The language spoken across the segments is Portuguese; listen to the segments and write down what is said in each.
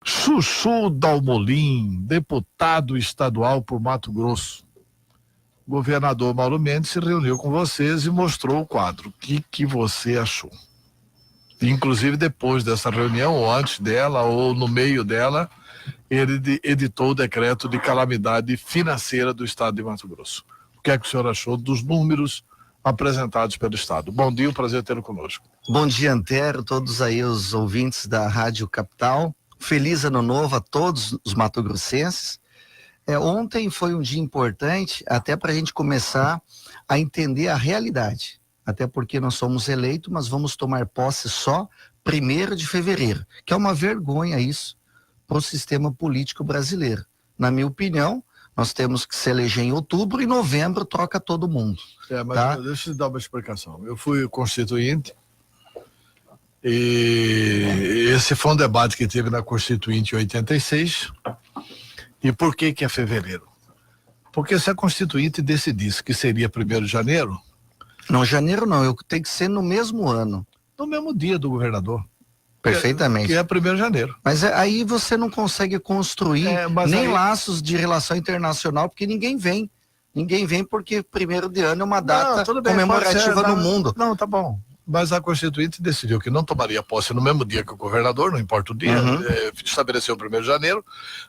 Chuchu Dalmolin, deputado estadual por Mato Grosso. O governador Mauro Mendes se reuniu com vocês e mostrou o quadro. O que você achou? Inclusive, depois dessa reunião, ou antes dela, ou no meio dela, ele editou o decreto de calamidade financeira do estado de Mato Grosso. O que é que o senhor achou dos números apresentados pelo estado? Bom dia, um prazer tê-lo conosco. Bom dia, Antero, todos aí os ouvintes da Rádio Capital. Feliz ano novo a todos os mato-grossenses. Ontem foi um dia importante até para a gente começar a entender a realidade. Até porque nós somos eleitos, mas vamos tomar posse só 1º de fevereiro, que é uma vergonha isso para o sistema político brasileiro. Na minha opinião, nós temos que se eleger em outubro e novembro troca todo mundo. Mas tá? Deixa eu te dar uma explicação. Eu fui constituinte e esse foi um debate que teve na Constituinte em 86. E por que é fevereiro? Porque se a Constituinte decidisse que seria 1º de janeiro... Não, janeiro não, tem que ser no mesmo ano. No mesmo dia do governador. Perfeitamente. Que é 1º de janeiro. Mas aí você não consegue construir nem laços de relação internacional, porque ninguém vem. Ninguém vem porque 1º de ano é uma data comemorativa no mundo. Não, tá bom. Mas a Constituinte decidiu que não tomaria posse no mesmo dia que o governador, não importa o dia, estabeleceu o 1º de janeiro,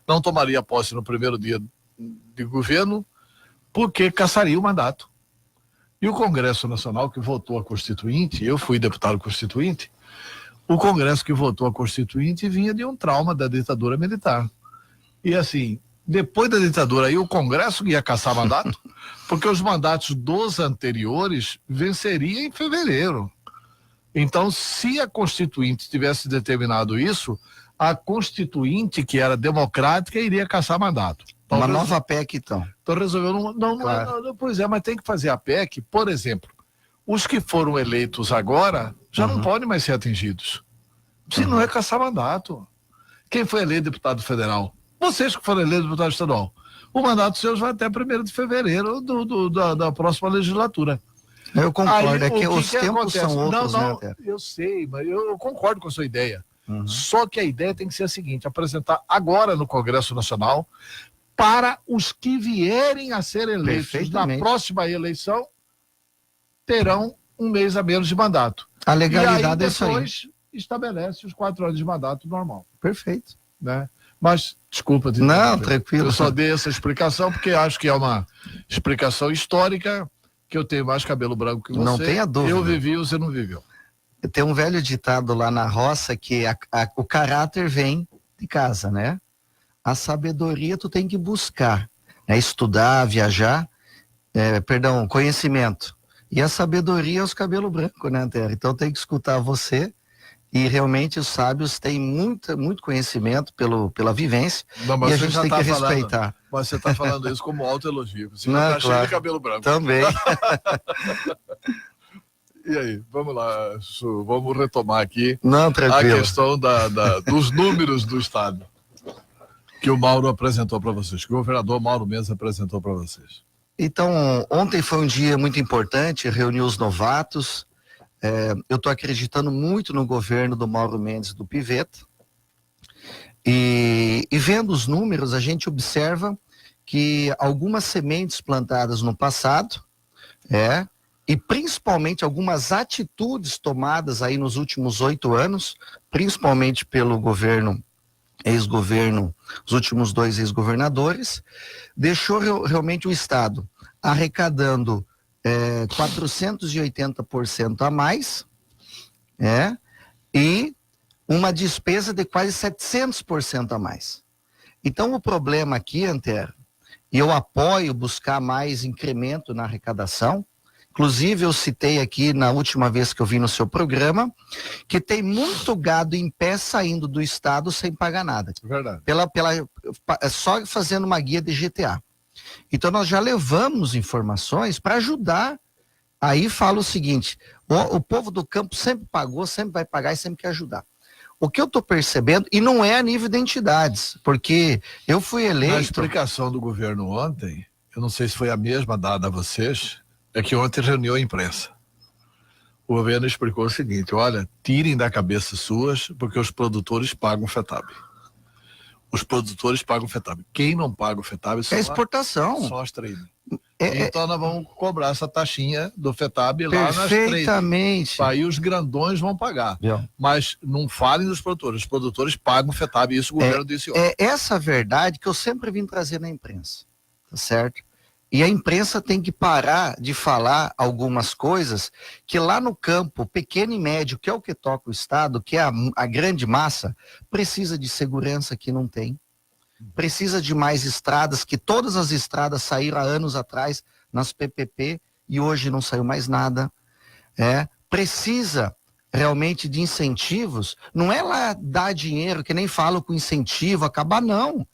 não tomaria posse no 1º dia de governo, porque cassaria o mandato. E o Congresso Nacional que votou a Constituinte, eu fui deputado constituinte, o Congresso que votou a Constituinte vinha de um trauma da ditadura militar. E assim, depois da ditadura aí o Congresso ia caçar mandato, porque os mandatos dos anteriores venceriam em fevereiro. Então, se a Constituinte tivesse determinado isso, a Constituinte, que era democrática, iria caçar mandato. Então, uma nova PEC, então. Então resolveu, pois é, mas tem que fazer a PEC, por exemplo, os que foram eleitos agora já não podem mais ser atingidos. Se não é caçar mandato. Quem foi eleito deputado federal? Vocês que foram eleitos deputado estadual. O mandato seus vai até 1º de fevereiro da próxima legislatura. Eu concordo, aí, que os tempos são outros, né? Eu sei, mas eu concordo com a sua ideia. Só que a ideia tem que ser a seguinte: apresentar agora no Congresso Nacional para os que vierem a ser eleitos na próxima eleição, terão um mês a menos de mandato. A legalidade é isso aí. Depois estabelece os 4 anos de mandato normal. Perfeito. Né? Mas, desculpa. Não, tranquilo. Eu só dei essa explicação porque acho que é uma explicação histórica, que eu tenho mais cabelo branco que você. Não tenha dúvida. Eu vivi, você não viveu. Tem um velho ditado lá na roça que o caráter vem de casa, né? A sabedoria tu tem que buscar, né? Estudar, viajar, conhecimento. E a sabedoria é os cabelos brancos, né, Antero? Então tem que escutar você, e realmente os sábios têm muito conhecimento pela vivência, e a gente tem que respeitar. Mas você está falando isso como autoelogio. Você não, está cheio de cabelo branco. Também. E aí, vamos lá, Su, vamos retomar aqui a questão dos números do estado que o Mauro apresentou para vocês, que o governador Mauro Mendes apresentou para vocês. Então, ontem foi um dia muito importante, reuniu os novatos. Eu estou acreditando muito no governo do Mauro Mendes do Piveta. E vendo os números, a gente observa que algumas sementes plantadas no passado, e principalmente algumas atitudes tomadas aí nos últimos 8 anos, principalmente pelo governo, ex-governo, os últimos 2 ex-governadores, deixou realmente o Estado arrecadando 480% a mais, e uma despesa de quase 700% a mais. Então o problema aqui, Antero, e eu apoio buscar mais incremento na arrecadação. Inclusive, eu citei aqui na última vez que eu vim no seu programa, que tem muito gado em pé saindo do estado sem pagar nada. Verdade. Só fazendo uma guia de GTA. Então, nós já levamos informações para ajudar. Aí fala o seguinte: o povo do campo sempre pagou, sempre vai pagar e sempre quer ajudar. O que eu estou percebendo, e não é a nível de entidades, porque eu fui eleito... A explicação do governo ontem, eu não sei se foi a mesma dada a vocês, é que ontem reuniu a imprensa. O governo explicou o seguinte: olha, tirem da cabeça suas, porque os produtores pagam FETAB. os produtores pagam o FETAB. Quem não paga o FETAB é exportação. Só as traders. Então nós vamos cobrar essa taxinha do FETAB lá nas trades. Perfeitamente. Aí os grandões vão pagar. Mas não falem dos produtores. Os produtores pagam o FETAB, isso o governo disse ontem. É essa verdade que eu sempre vim trazer na imprensa, tá certo? E a imprensa tem que parar de falar algumas coisas que lá no campo, pequeno e médio, que é o que toca o Estado, que é a grande massa, precisa de segurança que não tem. Precisa de mais estradas, que todas as estradas saíram há anos atrás nas PPP e hoje não saiu mais nada. Precisa realmente de incentivos, não é lá dar dinheiro, que nem falo com incentivo, acabar não.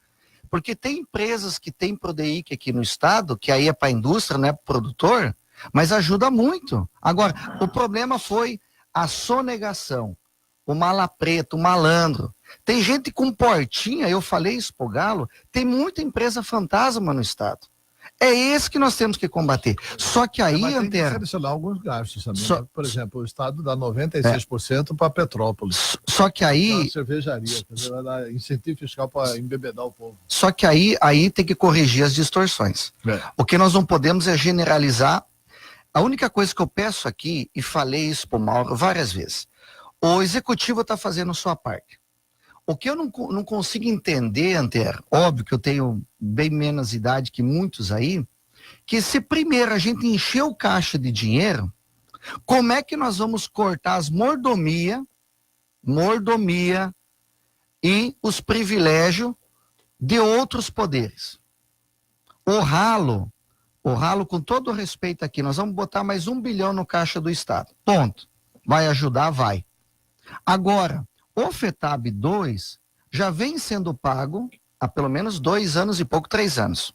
Porque tem empresas que têm Prodeic aqui no estado, que aí é para a indústria, não é para o produtor, mas ajuda muito. Agora, o problema foi a sonegação, o mala preta, o malandro. Tem gente com portinha, eu falei isso pro Galo, tem muita empresa fantasma no estado. É esse que nós temos que combater. Só que aí, tem que selecionar alguns gastos também. Por exemplo, o estado dá 96% para Petrópolis. Só que aí... cervejaria, vai dar incentivo fiscal para embebedar o povo. Só que aí tem que corrigir as distorções. O que nós não podemos é generalizar. A única coisa que eu peço aqui, e falei isso pro Mauro várias vezes, o executivo está fazendo sua parte. O que eu não consigo entender, Antero, óbvio que eu tenho bem menos idade que muitos aí, que se primeiro a gente encher o caixa de dinheiro, como é que nós vamos cortar as mordomia e os privilégios de outros poderes? O ralo, com todo o respeito aqui, nós vamos botar mais 1 bilhão no caixa do Estado. Ponto. Vai ajudar? Vai. Agora, o FETAB 2 já vem sendo pago há pelo menos 2 anos e pouco, 3 anos.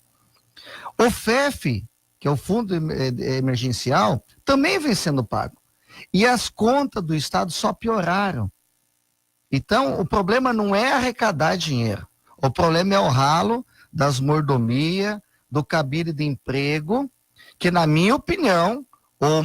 O FEF, que é o Fundo Emergencial, também vem sendo pago. E as contas do Estado só pioraram. Então, o problema não é arrecadar dinheiro. O problema é o ralo das mordomias, do cabide de emprego, que, na minha opinião,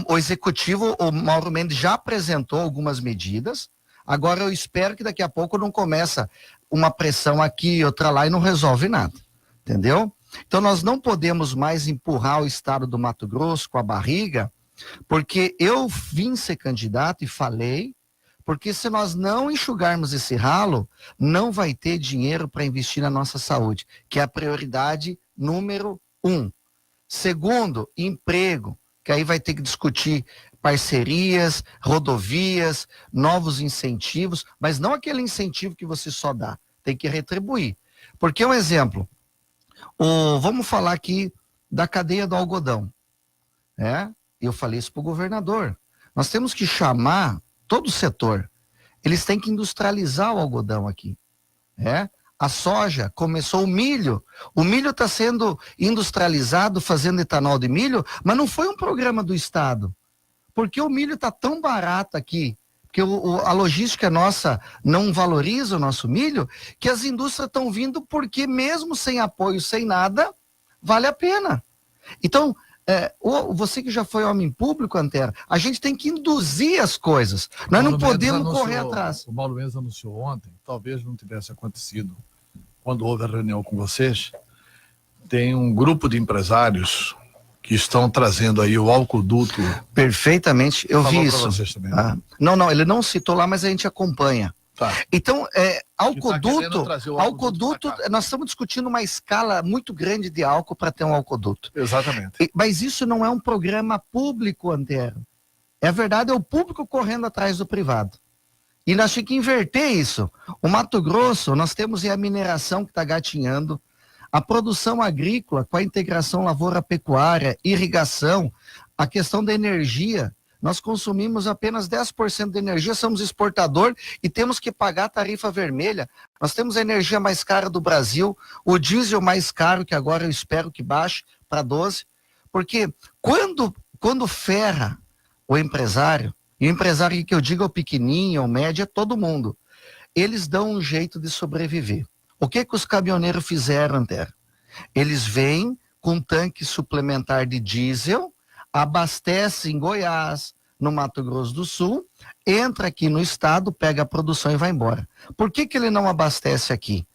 o executivo, o Mauro Mendes, já apresentou algumas medidas. Agora eu espero que daqui a pouco não começa uma pressão aqui, outra lá e não resolve nada, entendeu? Então nós não podemos mais empurrar o estado do Mato Grosso com a barriga, porque eu vim ser candidato e falei, porque se nós não enxugarmos esse ralo, não vai ter dinheiro para investir na nossa saúde, que é a prioridade número 1. Segundo, emprego, que aí vai ter que discutir parcerias, rodovias, novos incentivos, mas não aquele incentivo que você só dá, tem que retribuir. Porque um exemplo, vamos falar aqui da cadeia do algodão, eu falei isso para o governador, nós temos que chamar todo o setor, eles têm que industrializar o algodão aqui, a soja começou, o milho está sendo industrializado, fazendo etanol de milho, mas não foi um programa do Estado. Porque o milho está tão barato aqui, que a logística nossa não valoriza o nosso milho, que as indústrias estão vindo porque mesmo sem apoio, sem nada, vale a pena. Então, você que já foi homem público, Antero, a gente tem que induzir as coisas. Nós não podemos correr atrás. O Mauro Mendes anunciou ontem, talvez não tivesse acontecido quando houve a reunião com vocês, tem um grupo de empresários que estão trazendo aí o alcoduto. Perfeitamente, eu vi isso. Também, Não, ele não citou lá, mas a gente acompanha. Tá. Então, alcoduto, nós estamos discutindo uma escala muito grande de álcool para ter um alcoduto. Exatamente. Mas isso não é um programa público, Antero. É verdade, é o público correndo atrás do privado. E nós temos que inverter isso. O Mato Grosso, nós temos a mineração que está gatinhando, a produção agrícola com a integração lavoura-pecuária, irrigação, a questão da energia. Nós consumimos apenas 10% de energia, somos exportador e temos que pagar a tarifa vermelha. Nós temos a energia mais cara do Brasil, o diesel mais caro, que agora eu espero que baixe para 12. Porque quando ferra o empresário, e o empresário que eu digo é o pequenininho, é o médio, é todo mundo, eles dão um jeito de sobreviver. O que os caminhoneiros fizeram, Antero? Eles vêm com tanque suplementar de diesel, abastecem em Goiás, no Mato Grosso do Sul, entra aqui no estado, pega a produção e vai embora. Por que ele não abastece aqui?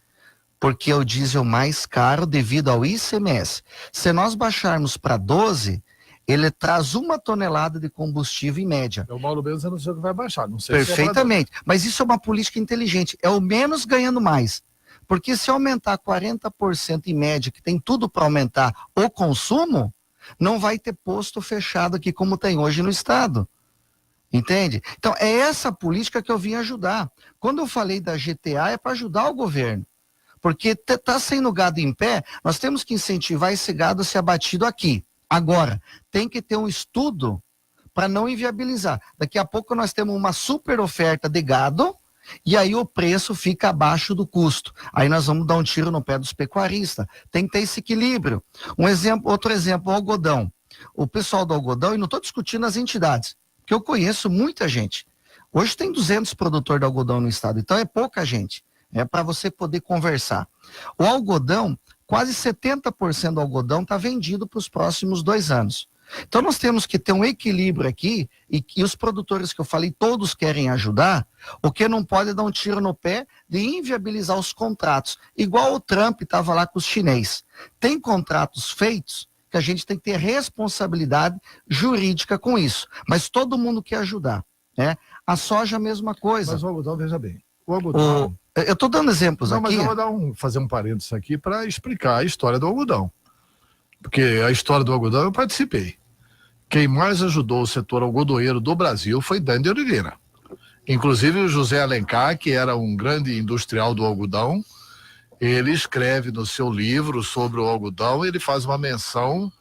porque é o diesel mais caro devido ao ICMS. Se nós baixarmos para 12, ele traz 1 tonelada de combustível em média. O Mauro Mendes anunciou que vai baixar, não sei Perfeitamente, mas isso é uma política inteligente, é o menos ganhando mais. Porque se aumentar 40% em média, que tem tudo para aumentar o consumo, não vai ter posto fechado aqui como tem hoje no estado. Entende? Então, é essa política que eu vim ajudar. Quando eu falei da GTA, é para ajudar o governo. Porque está sendo gado em pé, nós temos que incentivar esse gado a ser abatido aqui. Agora, tem que ter um estudo para não inviabilizar. Daqui a pouco nós temos uma super oferta de gado e aí o preço fica abaixo do custo. Aí nós vamos dar um tiro no pé dos pecuaristas. Tem que ter esse equilíbrio. Outro exemplo, o algodão. O pessoal do algodão, e não estou discutindo as entidades, porque eu conheço muita gente. Hoje tem 200 produtores de algodão no estado, então é pouca gente. É para você poder conversar. O algodão, quase 70% do algodão está vendido para os próximos 2 anos. Então nós temos que ter um equilíbrio aqui, e os produtores que eu falei, todos querem ajudar, o que não pode é dar um tiro no pé de inviabilizar os contratos. Igual o Trump estava lá com os chineses. Tem contratos feitos que a gente tem que ter responsabilidade jurídica com isso. Mas todo mundo quer ajudar. Né? A soja a mesma coisa. Mas o algodão, veja bem. O algodão... Eu estou dando exemplos aqui. Mas eu vou fazer um parênteses aqui para explicar a história do algodão. Porque a história do algodão eu participei. Quem mais ajudou o setor algodoeiro do Brasil foi Dani de Oliveira. Inclusive o José Alencar, que era um grande industrial do algodão, ele escreve no seu livro sobre o algodão, ele faz uma menção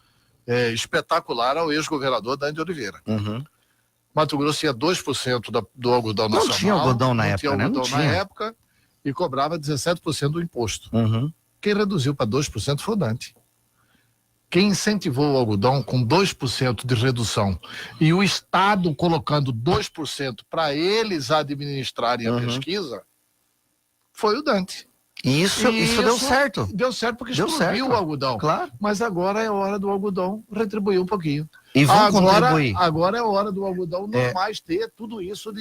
espetacular ao ex-governador Dani de Oliveira. Uhum. Mato Grosso tinha 2% do algodão nacional. Não tinha algodão na época, né? Não tinha algodão na época e cobrava 17% do imposto. Uhum. Quem reduziu para 2% foi o Dante. Quem incentivou o algodão com 2% de redução e o Estado colocando 2% para eles administrarem a pesquisa, foi o Dante. E isso deu certo. Deu certo porque explodiu o algodão. Claro. Mas agora é hora do algodão retribuir um pouquinho. E vão contribuir. Agora é hora do algodão não mais ter tudo isso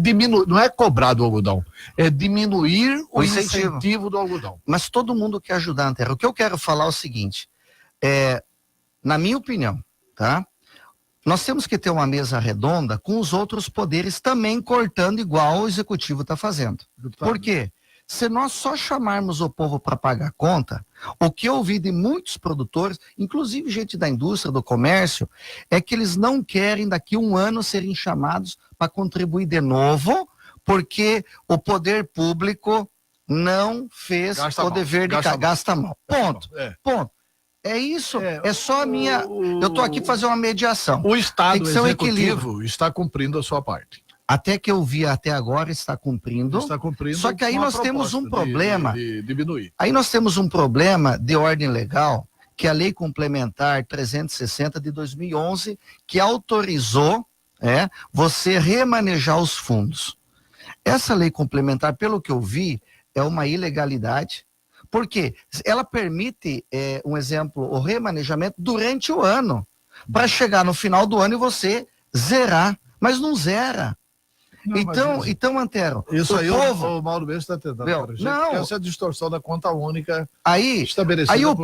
diminuir, não é cobrar do algodão, é diminuir o incentivo do algodão. Mas todo mundo quer ajudar, Antero. O que eu quero falar é o seguinte, na minha opinião, tá? Nós temos que ter uma mesa redonda com os outros poderes também cortando igual o executivo está fazendo. Por quê? Se nós só chamarmos o povo para pagar conta, o que eu ouvi de muitos produtores, inclusive gente da indústria, do comércio, é que eles não querem daqui a 1 ano serem chamados para contribuir de novo, porque o poder público não fez o dever de gasta mal. Ponto. Ponto. É isso, é só a minha... Eu estou aqui para fazer uma mediação. O Estado tem que ser um executivo está cumprindo a sua parte. Até que eu vi até agora está cumprindo. Está cumprindo. Só que aí nós temos um problema. De diminuir. Aí nós temos um problema de ordem legal, que é a Lei Complementar 360 de 2011, que autorizou você remanejar os fundos. Essa lei complementar, pelo que eu vi, é uma ilegalidade. Porque ela permite, um exemplo, o remanejamento durante o ano, para chegar no final do ano e você zerar, mas não zera. Não, então, Antero, isso aí povo... o Mauro Mendes está tentando corrigir, essa distorção da conta única estabelecida. Aí o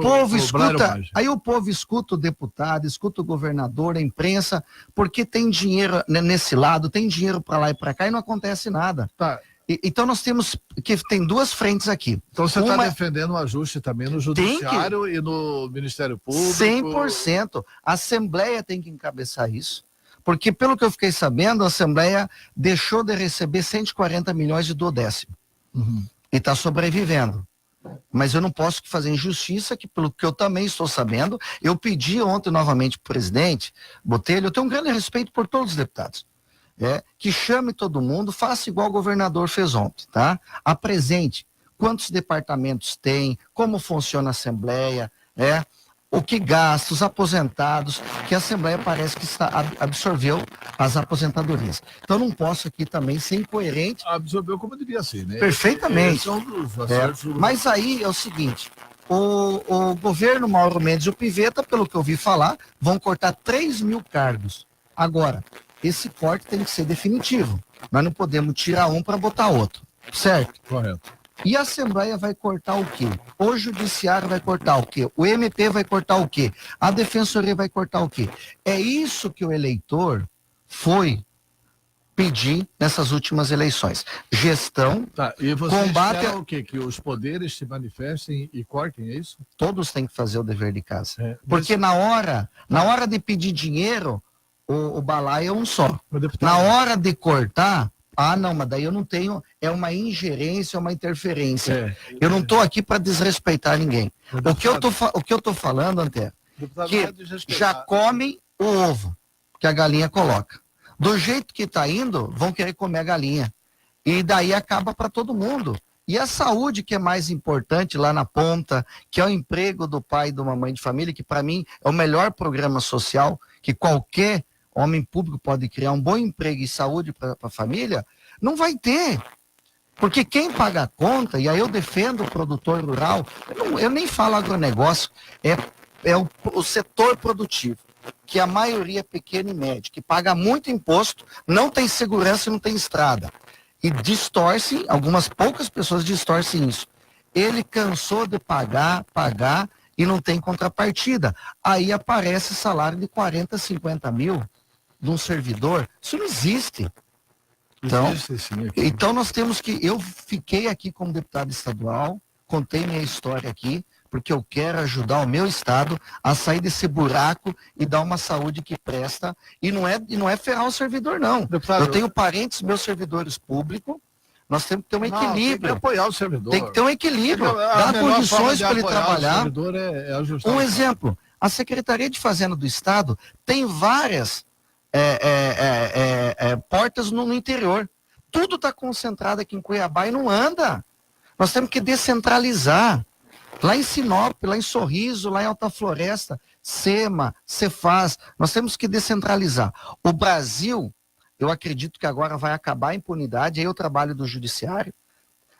povo escuta o deputado, escuta o governador, a imprensa, porque tem dinheiro nesse lado, tem dinheiro para lá e para cá e não acontece nada. Tá. Então nós temos que tem 2 frentes aqui. Então você está defendendo o ajuste também no Judiciário e no Ministério Público? 100%. A Assembleia tem que encabeçar isso. Porque, pelo que eu fiquei sabendo, a Assembleia deixou de receber 140 milhões de 12º. Uhum. E está sobrevivendo. Mas eu não posso fazer injustiça, que pelo que eu também estou sabendo, eu pedi ontem novamente para o presidente Botelho, eu tenho um grande respeito por todos os deputados. Que chame todo mundo, faça igual o governador fez ontem, tá? Apresente quantos departamentos tem, como funciona a Assembleia, o que gasta, os aposentados, que a Assembleia parece que absorveu as aposentadorias. Então não posso aqui também ser incoerente. Absorveu como devia ser, né? Perfeitamente. Mas aí é o seguinte, o governo Mauro Mendes e o Piveta, pelo que eu ouvi falar, vão cortar 3.000 cargos. Agora, esse corte tem que ser definitivo. Nós não podemos tirar um para botar outro, certo? Correto. E a Assembleia vai cortar o quê? O Judiciário vai cortar o quê? O MP vai cortar o quê? A Defensoria vai cortar o quê? É isso que o eleitor foi pedir nessas últimas eleições. Gestão, E você combate... espera o quê? Que os poderes se manifestem e cortem, é isso? Todos têm que fazer o dever de casa. Porque na hora de pedir dinheiro, o balaio é um só. Na hora de cortar, não, mas daí eu não tenho, é uma ingerência, é uma interferência. Eu não estou aqui para desrespeitar ninguém. O que eu tô falando, Antero, que já comem o ovo que a galinha coloca. Do jeito que está indo, vão querer comer a galinha. E daí acaba para todo mundo. E a saúde, que é mais importante lá na ponta, que é o emprego do pai e de uma mãe de família, que para mim é o melhor programa social que qualquer homem público pode criar, um bom emprego e saúde para a família, não vai ter. Porque quem paga a conta, e aí eu defendo o produtor rural, eu nem falo agronegócio, é o setor produtivo, que a maioria é pequeno e médio, que paga muito imposto, não tem segurança e não tem estrada. E distorce, algumas poucas pessoas distorcem isso. Ele cansou de pagar e não tem contrapartida. Aí aparece salário de 40, 50 mil de um servidor. Isso não existe. Então nós temos que... Eu fiquei aqui como deputado estadual, contei minha história aqui, porque eu quero ajudar o meu estado a sair desse buraco e dar uma saúde que presta. E não é ferrar o servidor, não. Deputado, eu tenho parentes, meus servidores públicos, nós temos que ter um equilíbrio. Tem que apoiar o servidor. Tem que ter um equilíbrio, dar condições para ele trabalhar. Um exemplo, a Secretaria de Fazenda do Estado tem várias portas no interior. Tudo está concentrado aqui em Cuiabá e não anda. Nós temos que descentralizar. Lá em Sinop, lá em Sorriso, lá em Alta Floresta, SEMA, Cefaz, nós temos que descentralizar. O Brasil, eu acredito que agora vai acabar a impunidade, aí o trabalho do judiciário,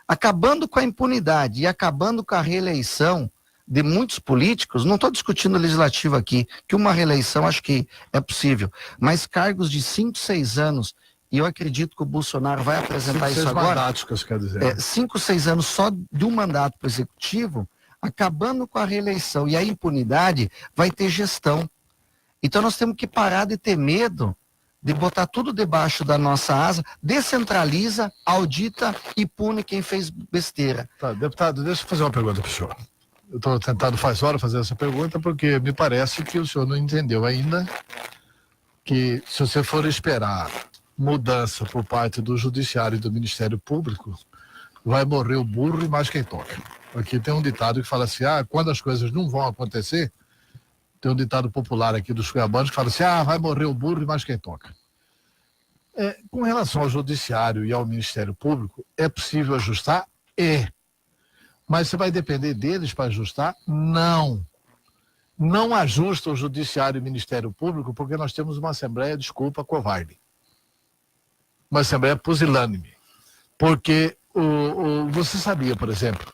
acabando com a impunidade e acabando com a reeleição de muitos políticos, não estou discutindo legislativo aqui, que uma reeleição acho que é possível, mas cargos de 5, 6 anos, e eu acredito que o Bolsonaro vai apresentar isso agora, mandatos, que quer dizer. 5, 6 anos só de um mandato para o executivo, acabando com a reeleição e a impunidade, vai ter gestão. Então nós temos que parar de ter medo de botar tudo debaixo da nossa asa, descentraliza, audita e pune quem fez besteira. Deputado, deixa eu fazer uma pergunta para o senhor. Eu estou tentando faz hora fazer essa pergunta porque me parece que o senhor não entendeu ainda que se você for esperar mudança por parte do Judiciário e do Ministério Público, vai morrer o burro e mais quem toca. Aqui tem um ditado que fala assim, quando as coisas não vão acontecer, tem um ditado popular aqui dos cuiabanos que fala assim, vai morrer o burro e mais quem toca. Com relação ao Judiciário e ao Ministério Público, é possível ajustar? Mas você vai depender deles para ajustar? Não. Não ajusta o Judiciário e o Ministério Público porque nós temos uma Assembleia, desculpa, covarde. Uma Assembleia pusilânime. Porque você sabia, por exemplo,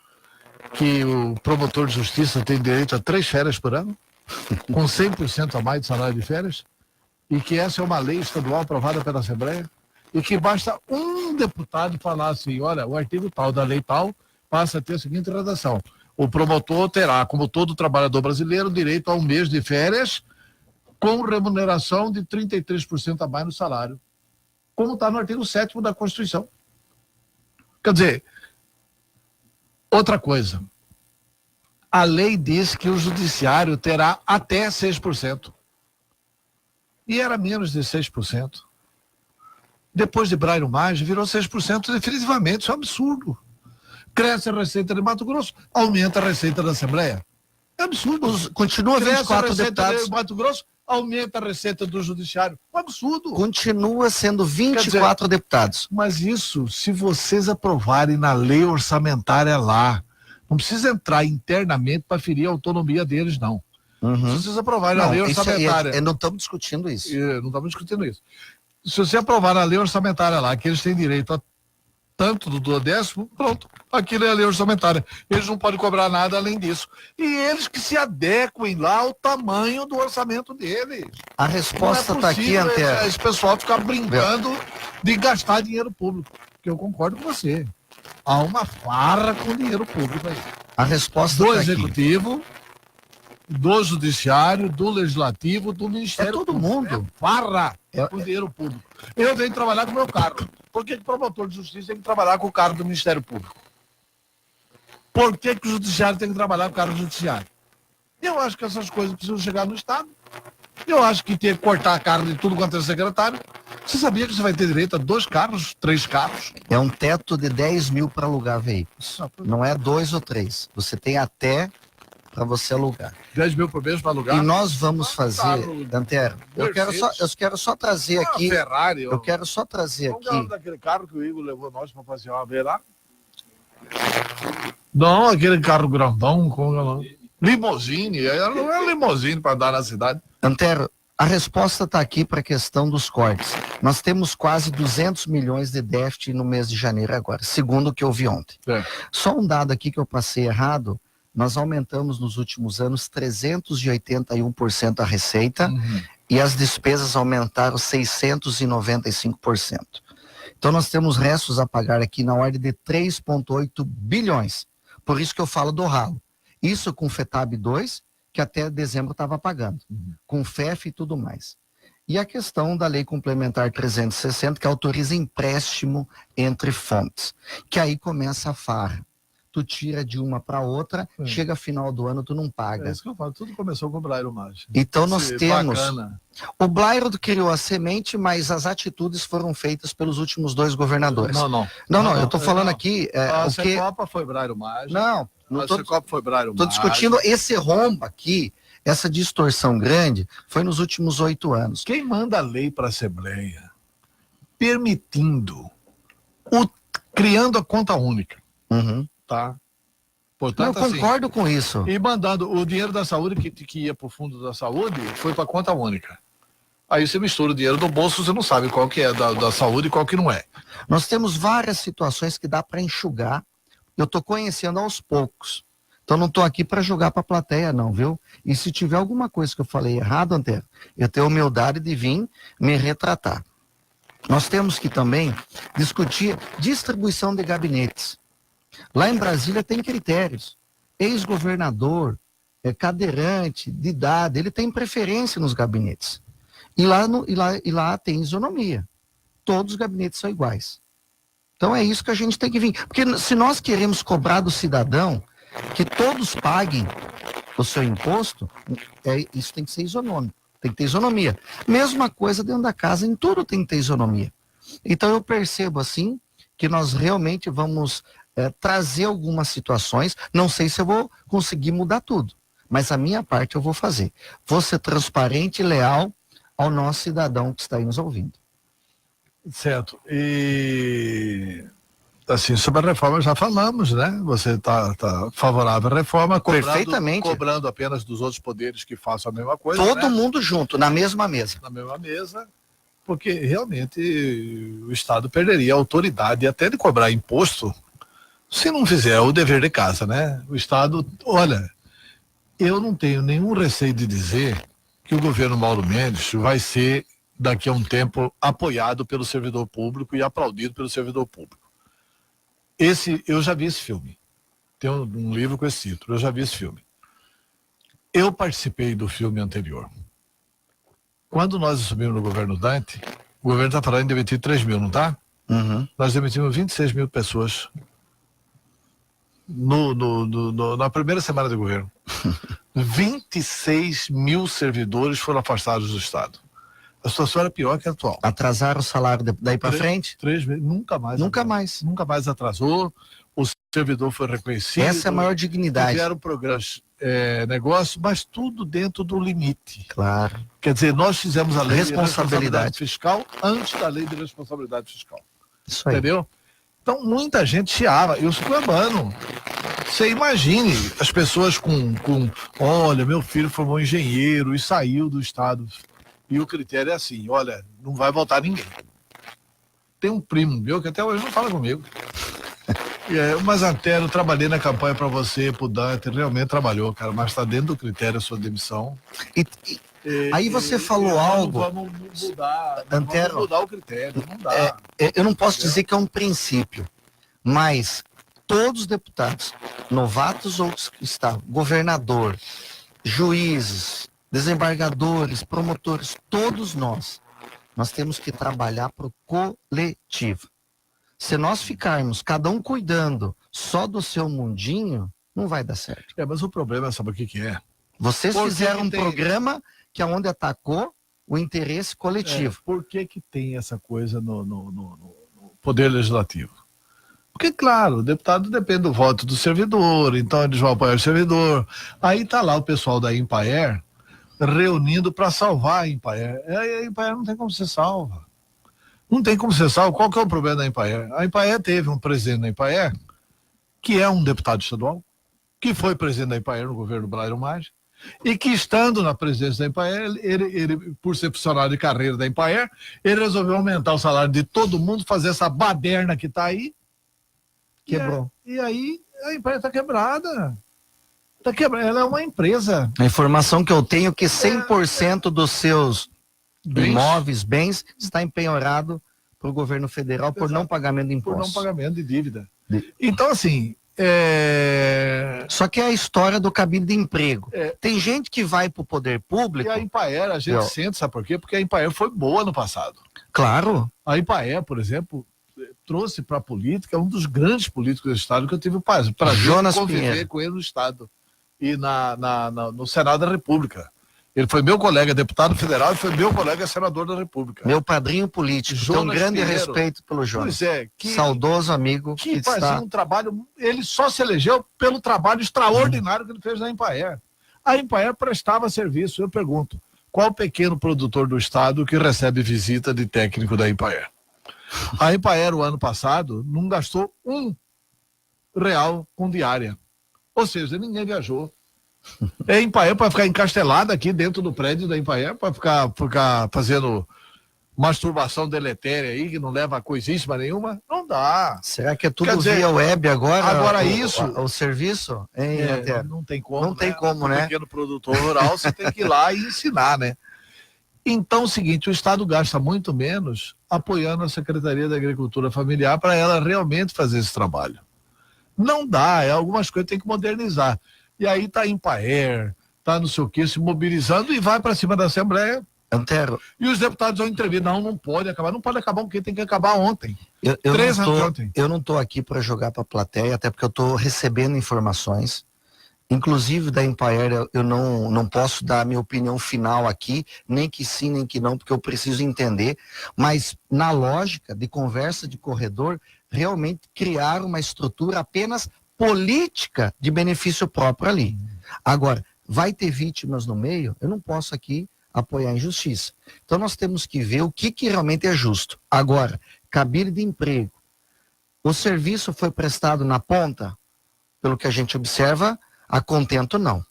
que o promotor de justiça tem direito a 3 férias por ano, com 100% a mais de salário de férias, e que essa é uma lei estadual aprovada pela Assembleia, e que basta um deputado falar assim, olha, o artigo tal da lei tal passa a ter a seguinte redação: o promotor terá, como todo trabalhador brasileiro, direito a 1 mês de férias com remuneração de 33% a mais no salário, como está no artigo 7º da Constituição. Quer dizer, outra coisa, a lei diz que o judiciário terá até 6%. E era menos de 6%. Depois de Brairo Maggi, virou 6% definitivamente. Isso é um absurdo. Cresce a receita de Mato Grosso, aumenta a receita da Assembleia. É absurdo. Continua 24 deputados. De Mato Grosso, aumenta a receita do Judiciário. Um absurdo. Continua sendo 24 deputados. Mas isso, se vocês aprovarem na lei orçamentária lá, não precisa entrar internamente para ferir a autonomia deles, não. Se vocês aprovarem na lei orçamentária... não estamos discutindo isso. Não estamos discutindo isso. Se você aprovar na lei orçamentária lá, que eles têm direito a tanto do 10º, pronto, aquilo é a lei orçamentária. Eles não podem cobrar nada além disso. E eles que se adequem lá ao tamanho do orçamento deles. A resposta está aqui, Antero. Esse pessoal ficar brincando de gastar dinheiro público, que eu concordo com você. Há uma farra com dinheiro público aí. A resposta Do tá Executivo, do Judiciário, do Legislativo, do Ministério todo Público. mundo. É farra com dinheiro público. Eu venho trabalhar com o meu carro. Por que o promotor de justiça tem que trabalhar com o carro do Ministério Público? Por que o Judiciário tem que trabalhar com o carro do Judiciário? Eu acho que essas coisas precisam chegar no Estado. Eu acho que tem que cortar a carne de tudo quanto é secretário. Você sabia que você vai ter direito a 2 carros, 3 carros? É um teto de 10 mil para alugar veículos. Não é 2 ou 3. Você tem até para você alugar. 10 mil por mês para alugar? E nós vamos fazer, Antero, eu quero só trazer aqui. Ferrari. Eu quero só trazer aqui. Qual é o nome daquele carro que o Igor levou nós para fazer uma beira? Não, aquele carro grandão, como é o nome? Limousine, não é limousine para andar na cidade. Antero, a resposta está aqui para a questão dos cortes. Nós temos quase 200 milhões de déficit no mês de janeiro agora, segundo o que eu vi ontem. Só um dado aqui que eu passei errado, nós aumentamos nos últimos anos 381% a receita e as despesas aumentaram 695%. Então nós temos restos a pagar aqui na ordem de 3,8 bilhões. Por isso que eu falo do ralo. Isso com o FETAB 2, que até dezembro estava pagando, com FEF e tudo mais. E a questão da Lei Complementar 360, que autoriza empréstimo entre fontes, que aí começa a farra. Tu tira de uma para outra, chega final do ano, tu não paga. É isso que eu falo, tudo começou com o Blairo Maggi. Então nós temos... Bacana. O Blairo criou a semente, mas as atitudes foram feitas pelos últimos 2 governadores. Não, eu tô falando aqui... a Secopa foi Blairo Maggi. Não Secopa foi Blairo Maggi. Tô discutindo esse rombo aqui, essa distorção grande, foi nos últimos 8 anos. Quem manda a lei para a Assembleia permitindo, criando a conta única, tá? Portanto, eu concordo com isso. E mandando o dinheiro da saúde que ia para o fundo da saúde, foi para a conta única. Aí você mistura o dinheiro do bolso, você não sabe qual que é da saúde e qual que não é. Nós temos várias situações que dá para enxugar. Eu estou conhecendo aos poucos. Então não estou aqui para jogar para a plateia não, viu? E se tiver alguma coisa que eu falei errado, Antero, eu tenho a humildade de vir me retratar. Nós temos que também discutir distribuição de gabinetes. Lá em Brasília tem critérios. Ex-governador, cadeirante, de idade, ele tem preferência nos gabinetes. E lá tem isonomia. Todos os gabinetes são iguais. Então é isso que a gente tem que vir. Porque se nós queremos cobrar do cidadão que todos paguem o seu imposto, isso tem que ser isonômico. Tem que ter isonomia. Mesma coisa dentro da casa, em tudo tem que ter isonomia. Então eu percebo assim que nós realmente vamos trazer algumas situações. Não sei se eu vou conseguir mudar tudo, mas a minha parte eu vou fazer. Vou ser transparente e leal ao nosso cidadão que está aí nos ouvindo. Certo. E assim, sobre a reforma já falamos, né? Você está favorável à reforma, perfeitamente, cobrando apenas dos outros poderes que façam a mesma coisa. Todo mundo junto, na mesma mesa. Na mesma mesa, porque realmente o Estado perderia a autoridade até de cobrar imposto se não fizer o dever de casa, né? O Estado, olha, eu não tenho nenhum receio de dizer que o governo Mauro Mendes vai ser daqui a um tempo apoiado pelo servidor público e aplaudido pelo servidor público. Eu já vi esse filme. Tem um livro com esse título, eu já vi esse filme. Eu participei do filme anterior. Quando nós assumimos no governo Dante, o governo está falando em demitir 3 mil, não está? Nós demitimos 26 mil pessoas na primeira semana de governo. 26 mil servidores foram afastados do Estado. A situação era pior que a atual. Atrasaram o salário daí para frente? 3 vezes, nunca mais. Nunca mais atrasou. O servidor foi reconhecido. Essa é a maior dignidade. Fizeram programas, negócio, mas tudo dentro do limite. Claro. Quer dizer, nós fizemos a lei de responsabilidade fiscal antes da lei de responsabilidade fiscal. Isso aí. Entendeu? Então, muita gente chiava. Eu sou cuiabano. Você imagine as pessoas olha, meu filho formou engenheiro e saiu do Estado. E o critério é assim, olha, não vai voltar ninguém. Tem um primo meu que até hoje não fala comigo. Mas Antero, eu trabalhei na campanha para você, pro Dante, realmente trabalhou, cara, mas está dentro do critério a sua demissão. Aí você falou algo. Vamos mudar, Antero, vamos mudar o critério, não dá. Eu não posso dizer que é um princípio, mas todos os deputados, novatos ou que estavam, governador, juízes, desembargadores, promotores, todos nós temos que trabalhar para o coletivo. Se nós ficarmos cada um cuidando só do seu mundinho, não vai dar certo. Mas o problema, sabe o que é? Vocês fizeram um programa que é onde atacou o interesse coletivo. Por que tem essa coisa no Poder Legislativo? Porque, claro, o deputado depende do voto do servidor, então eles vão apoiar o servidor. Aí tá lá o pessoal da Empaer reunindo para salvar a Empaer. A Empaer não tem como ser salva. Não tem como ser salva. Qual que é o problema da Empaer? A Empaer teve um presidente da Empaer, que é um deputado estadual, que foi presidente da Empaer no governo Blairo Maggi, e que, estando na presidência da Empaer, ele, por ser funcionário de carreira da Empaer, ele resolveu aumentar o salário de todo mundo, fazer essa baderna que está aí. Quebrou. E aí a Empaer está quebrada. Está quebrada. Ela é uma empresa. A informação que eu tenho é que 100% dos seus imóveis, bens, está empenhorado para o governo federal por não pagamento de impostos. Por não pagamento de dívida. Então, assim... Só que é a história do cabide de emprego. Tem gente que vai para o poder público... E a Empaer, a gente sente, sabe por quê? Porque a Empaer foi boa no passado. Claro. A Empaer, por exemplo, trouxe para a política um dos grandes políticos do Estado que eu tive o prazer de conviver com ele no Estado e no Senado da República. Ele foi meu colega deputado federal e foi meu colega senador da República. Meu padrinho político. Tenho um grande respeito pelo Jonas. Pois é. Saudoso amigo. Que fazia um trabalho... Ele só se elegeu pelo trabalho extraordinário que ele fez na Empaer. A Empaer prestava serviço. Eu pergunto, qual pequeno produtor do Estado que recebe visita de técnico da Empaer? A Empaer, o ano passado, não gastou R$1 com diária. Ou seja, ninguém viajou. A Empaer para ficar encastelada aqui dentro do prédio da Empaer, para ficar fazendo masturbação deletéria aí, que não leva a coisíssima nenhuma, não dá. Será que é tudo via web agora? Agora o serviço? Não tem como. Não tem como, né? Pequeno produtor rural, você tem que ir lá e ensinar, né? Então, é o seguinte, o Estado gasta muito menos apoiando a Secretaria da Agricultura Familiar para ela realmente fazer esse trabalho. Não dá, algumas coisas tem que modernizar. E aí está a Empaer, está não sei o que, se mobilizando e vai para cima da Assembleia. Antero. E os deputados vão intervir. Não pode acabar. Não pode acabar porque tem que acabar ontem. Eu não estou aqui para jogar para a plateia, até porque eu estou recebendo informações. Inclusive da Empaer, eu não posso dar a minha opinião final aqui, nem que sim, nem que não, porque eu preciso entender. Mas na lógica de conversa de corredor, realmente criar uma estrutura apenas política de benefício próprio ali. Agora, vai ter vítimas no meio? Eu não posso aqui apoiar a injustiça. Então nós temos que ver o que realmente é justo. Agora, cabide de emprego. O serviço foi prestado na ponta? Pelo que a gente observa, a contento não.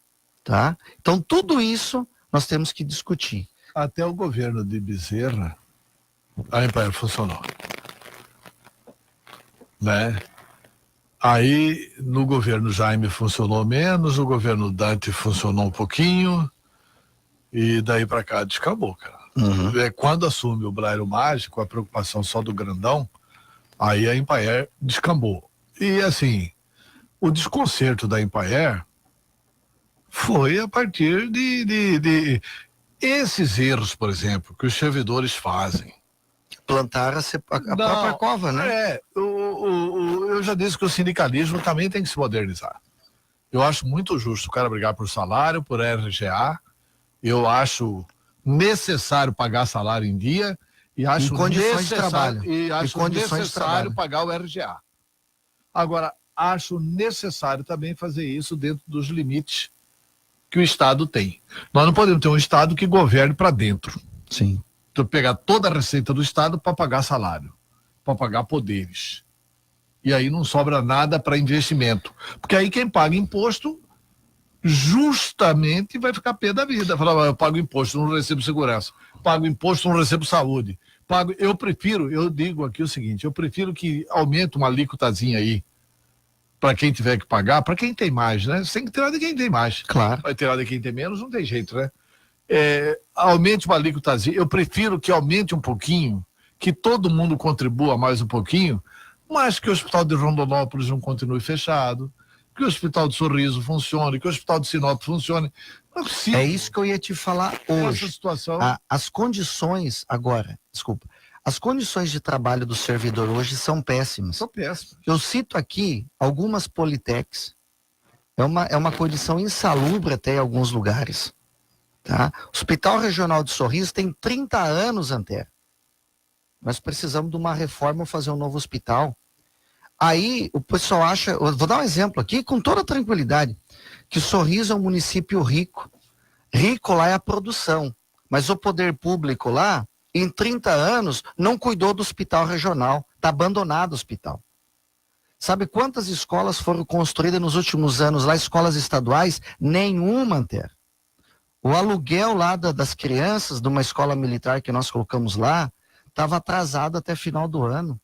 Tá? Então tudo isso nós temos que discutir. Até o governo de Bezerra, a Empaer funcionou. Né? Aí, no governo Jaime funcionou menos, o governo Dante funcionou um pouquinho, e daí para cá descambou, cara. Quando assume o Blairo Maggi, com a preocupação só do grandão, aí a Empaer descambou. E assim, o desconcerto da Empaer foi a partir de esses erros, por exemplo, que os servidores fazem. Plantar a própria cova, né? Eu já disse que o sindicalismo também tem que se modernizar. Eu acho muito justo o cara brigar por salário, por RGA. Eu acho necessário pagar salário em dia e acho condições de trabalho. E acho necessário pagar o RGA. Agora, acho necessário também fazer isso dentro dos limites que o Estado tem. Nós não podemos ter um Estado que governe para dentro. Sim. Então, pegar toda a receita do Estado para pagar salário, para pagar poderes. E aí não sobra nada para investimento. Porque aí quem paga imposto justamente vai ficar pé da vida. Falar, eu pago imposto, não recebo segurança. Pago imposto, não recebo saúde. Eu digo aqui o seguinte, eu prefiro que aumente uma alíquotazinha aí para quem tiver que pagar, para quem tem mais, né? Você tem que tirar de quem tem mais. Claro. Vai tirar de quem tem menos, não tem jeito, né? Aumente uma alíquotazinha. Eu prefiro que aumente um pouquinho, que todo mundo contribua mais um pouquinho, mas que o Hospital de Rondonópolis não continue fechado, que o Hospital de Sorriso funcione, que o Hospital de Sinop funcione. Não é possível. É isso que eu ia te falar hoje. Essa situação... As condições, agora, desculpa, as condições de trabalho do servidor hoje são péssimas. São péssimas. Eu cito aqui algumas politechs, é uma condição insalubre até em alguns lugares. Tá? O Hospital Regional de Sorriso tem 30 anos, Antero. Nós precisamos de uma reforma, fazer um novo hospital. Aí o pessoal acha, eu vou dar um exemplo aqui com toda tranquilidade, que Sorriso é um município rico. Rico lá é a produção, mas o poder público lá, em 30 anos, não cuidou do hospital regional, está abandonado o hospital. Sabe quantas escolas foram construídas nos últimos anos lá, escolas estaduais? Nenhuma, Antero. O aluguel lá das crianças de uma escola militar que nós colocamos lá, estava atrasado até final do ano.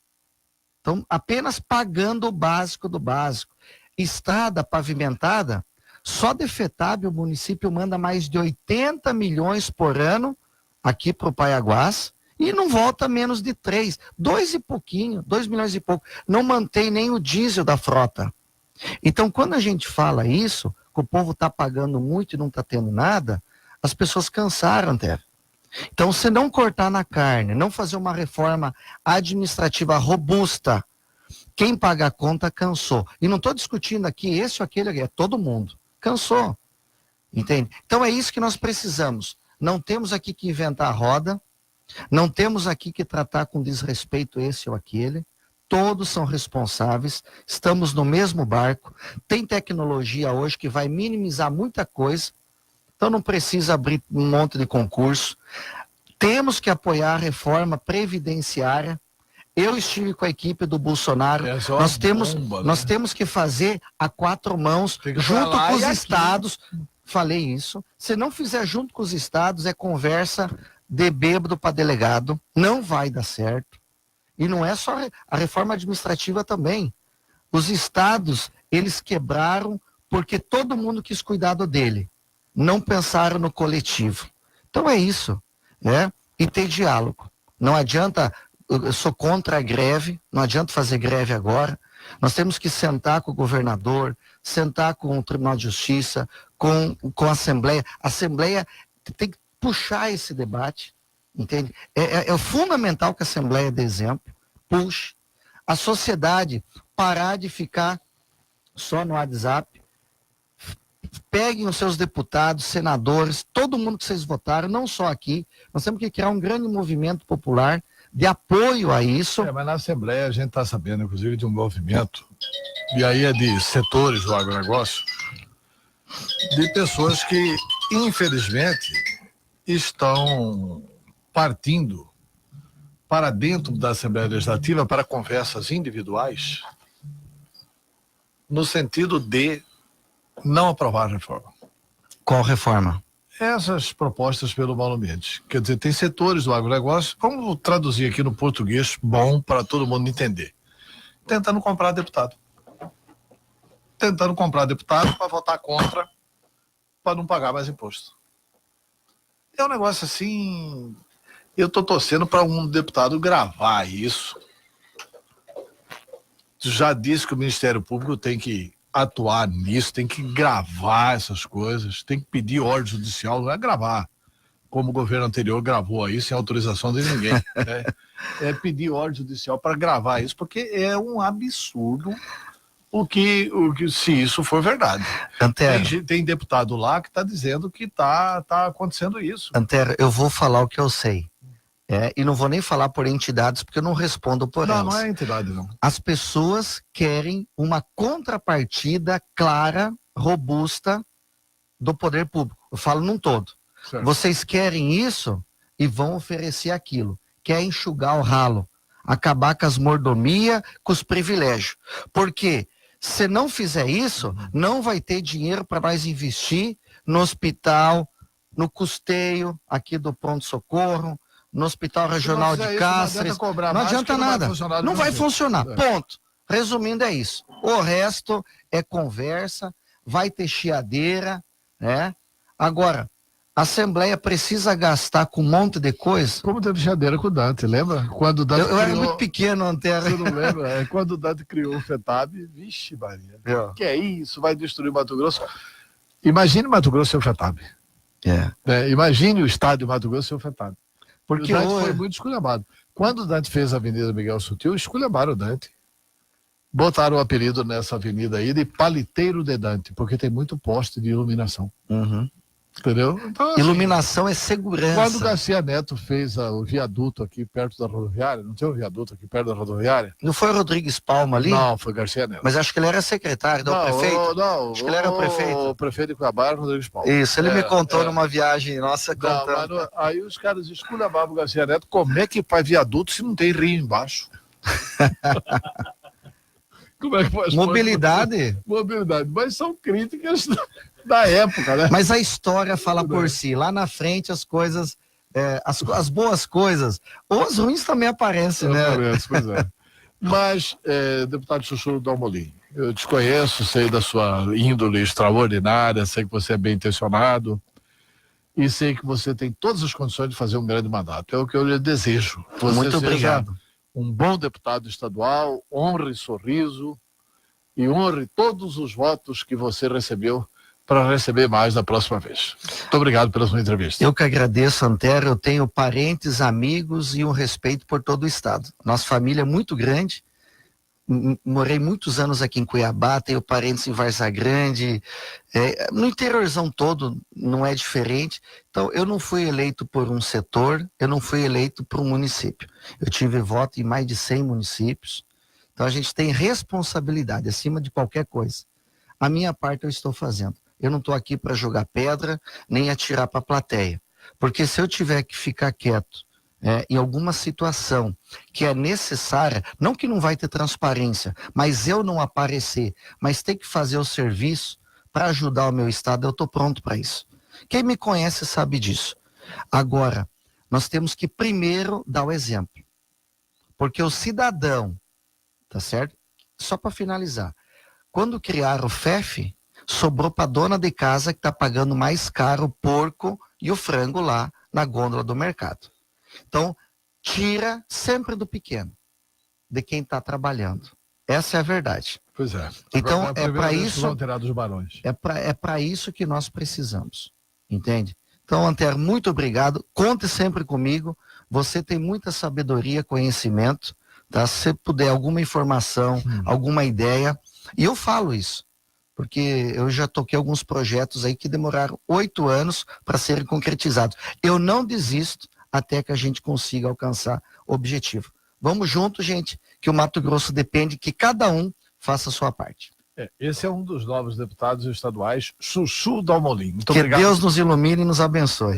Então, apenas pagando o básico do básico. Estrada pavimentada, só de FETAB o município manda mais de 80 milhões por ano aqui para o Paiaguás e não volta menos de 3, 2 milhões e pouco. Não mantém nem o diesel da frota. Então, quando a gente fala isso, que o povo está pagando muito e não está tendo nada, as pessoas cansaram, Antero. Então, se não cortar na carne, não fazer uma reforma administrativa robusta, quem paga a conta cansou. E não estou discutindo aqui esse ou aquele, é todo mundo. Cansou. Entende? Então é isso que nós precisamos. Não temos aqui que inventar a roda, não temos aqui que tratar com desrespeito esse ou aquele. Todos são responsáveis, estamos no mesmo barco. Tem tecnologia hoje que vai minimizar muita coisa. Então não precisa abrir um monte de concurso. Temos que apoiar a reforma previdenciária. Eu estive com a equipe do Bolsonaro. Nós temos que fazer a 4 mãos, junto com os estados. Falei isso. Se não fizer junto com os estados, é conversa de bêbado para delegado. Não vai dar certo. E não é só a reforma administrativa também. Os estados, eles quebraram porque todo mundo quis cuidado dele. Não pensaram no coletivo. Então é isso, né? E ter diálogo. Não adianta, eu sou contra a greve, não adianta fazer greve agora. Nós temos que sentar com o governador, sentar com o Tribunal de Justiça, com a Assembleia. A Assembleia tem que puxar esse debate, entende? É fundamental que a Assembleia dê exemplo, puxe. A sociedade parar de ficar só no WhatsApp. Peguem os seus deputados, senadores, todo mundo que vocês votaram, não só aqui. Nós temos que criar um grande movimento popular de apoio a isso. Mas na Assembleia a gente está sabendo, inclusive, de um movimento, e aí é de setores do agronegócio, de pessoas que, infelizmente, estão partindo para dentro da Assembleia Legislativa para conversas individuais, no sentido de não aprovar a reforma. Qual reforma? Essas propostas pelo Mauro Mendes. Quer dizer, tem setores do agronegócio, vamos traduzir aqui no português bom para todo mundo entender. Tentando comprar deputado. Tentando comprar deputado para votar contra, para não pagar mais imposto. É um negócio assim, eu estou torcendo para um deputado gravar isso. Já disse que o Ministério Público tem que atuar nisso, tem que gravar essas coisas, tem que pedir ordem judicial, não é gravar, como o governo anterior gravou aí, sem autorização de ninguém. Né? É pedir ordem judicial para gravar isso, porque é um absurdo o que se isso for verdade. Antero, tem deputado lá que está dizendo que tá acontecendo isso. Antero, eu vou falar o que eu sei. E não vou nem falar por entidades, porque eu não respondo por elas. Não é entidade, não. As pessoas querem uma contrapartida clara, robusta do poder público. Eu falo num todo. Certo. Vocês querem isso e vão oferecer aquilo. Quer enxugar o ralo, acabar com as mordomias, com os privilégios. Porque se não fizer isso, não vai ter dinheiro para nós investir no hospital, no custeio aqui do pronto-socorro, no Hospital Regional de Cáceres. Não adianta nada. Não vai funcionar. Ponto. Resumindo, é isso. O resto é conversa, vai ter chiadeira, né? Agora, A Assembleia precisa gastar com um monte de coisa. Como teve brincadeira com o Dante, lembra? Quando o Dante Eu era muito pequeno, Antero. Você não lembra? É quando o Dante criou o FETAB, vixe Maria, que é isso? Vai destruir Mato Grosso. Imagine Mato Grosso sem o FETAB. Imagine o estado de Mato Grosso sem o FETAB. Porque o Dante foi muito esculhambado. Quando o Dante fez a Avenida Miguel Sutil, esculhambaram o Dante. Botaram o apelido nessa avenida aí de Paliteiro de Dante, porque tem muito poste de iluminação. Entendeu? Então, assim, iluminação é segurança. Quando o Garcia Neto fez o viaduto aqui perto da rodoviária, não tem um viaduto aqui perto da rodoviária? Não foi o Rodrigues Palma ali? Não, foi Garcia Neto. Mas acho que ele era secretário, não, prefeito? Não, acho que ele era o prefeito. O prefeito de Cuiabá era o Rodrigues Palma. Isso, ele me contou numa viagem nossa. Aí os caras esculhambavam o Garcia Neto, como é que faz viaduto se não tem rio embaixo? Como é que faz mobilidade? Mobilidade, mas são críticas da época, né? Mas a história fala por si. Lá na frente as coisas, as boas coisas, ou as ruins também aparecem, né? Pois é. Mas, deputado Chuchu Dalmolin, eu te conheço, sei da sua índole extraordinária, sei que você é bem intencionado e sei que você tem todas as condições de fazer um grande mandato. É o que eu lhe desejo. Você muito obrigado. Um bom deputado estadual, honre sorriso e honre todos os votos que você recebeu para receber mais da próxima vez. Muito obrigado pela sua entrevista. Eu que agradeço, Antero. Eu tenho parentes, amigos e um respeito por todo o estado. Nossa família é muito grande. Morei muitos anos aqui em Cuiabá, tenho parentes em Várzea Grande, no interiorzão todo não é diferente. Então eu não fui eleito por um setor, eu não fui eleito por um município. Eu tive voto em mais de 100 municípios. Então a gente tem responsabilidade acima de qualquer coisa. A minha parte eu estou fazendo. Eu não estou aqui para jogar pedra, nem atirar para a plateia. Porque se eu tiver que ficar quieto em alguma situação que é necessária, não que não vai ter transparência, mas eu não aparecer, mas ter que fazer o serviço para ajudar o meu estado, eu estou pronto para isso. Quem me conhece sabe disso. Agora, nós temos que primeiro dar o exemplo. Porque o cidadão, tá certo? Só para finalizar, quando criaram o FEF, sobrou para dona de casa que está pagando mais caro o porco e o frango lá na gôndola do mercado. Então, tira sempre do pequeno, de quem está trabalhando. Essa é a verdade. Pois é. Então, é para isso. É para isso que nós precisamos. Entende? Então, Antero, muito obrigado. Conte sempre comigo. Você tem muita sabedoria, conhecimento. Tá? Se você puder alguma informação, alguma ideia. E eu falo isso, porque eu já toquei alguns projetos aí que demoraram 8 anos para serem concretizados. Eu não desisto até que a gente consiga alcançar o objetivo. Vamos junto, gente, que o Mato Grosso depende que cada um faça a sua parte. Esse é um dos novos deputados estaduais, Chuchu Dalmolin. Muito que obrigado. Deus nos ilumine e nos abençoe.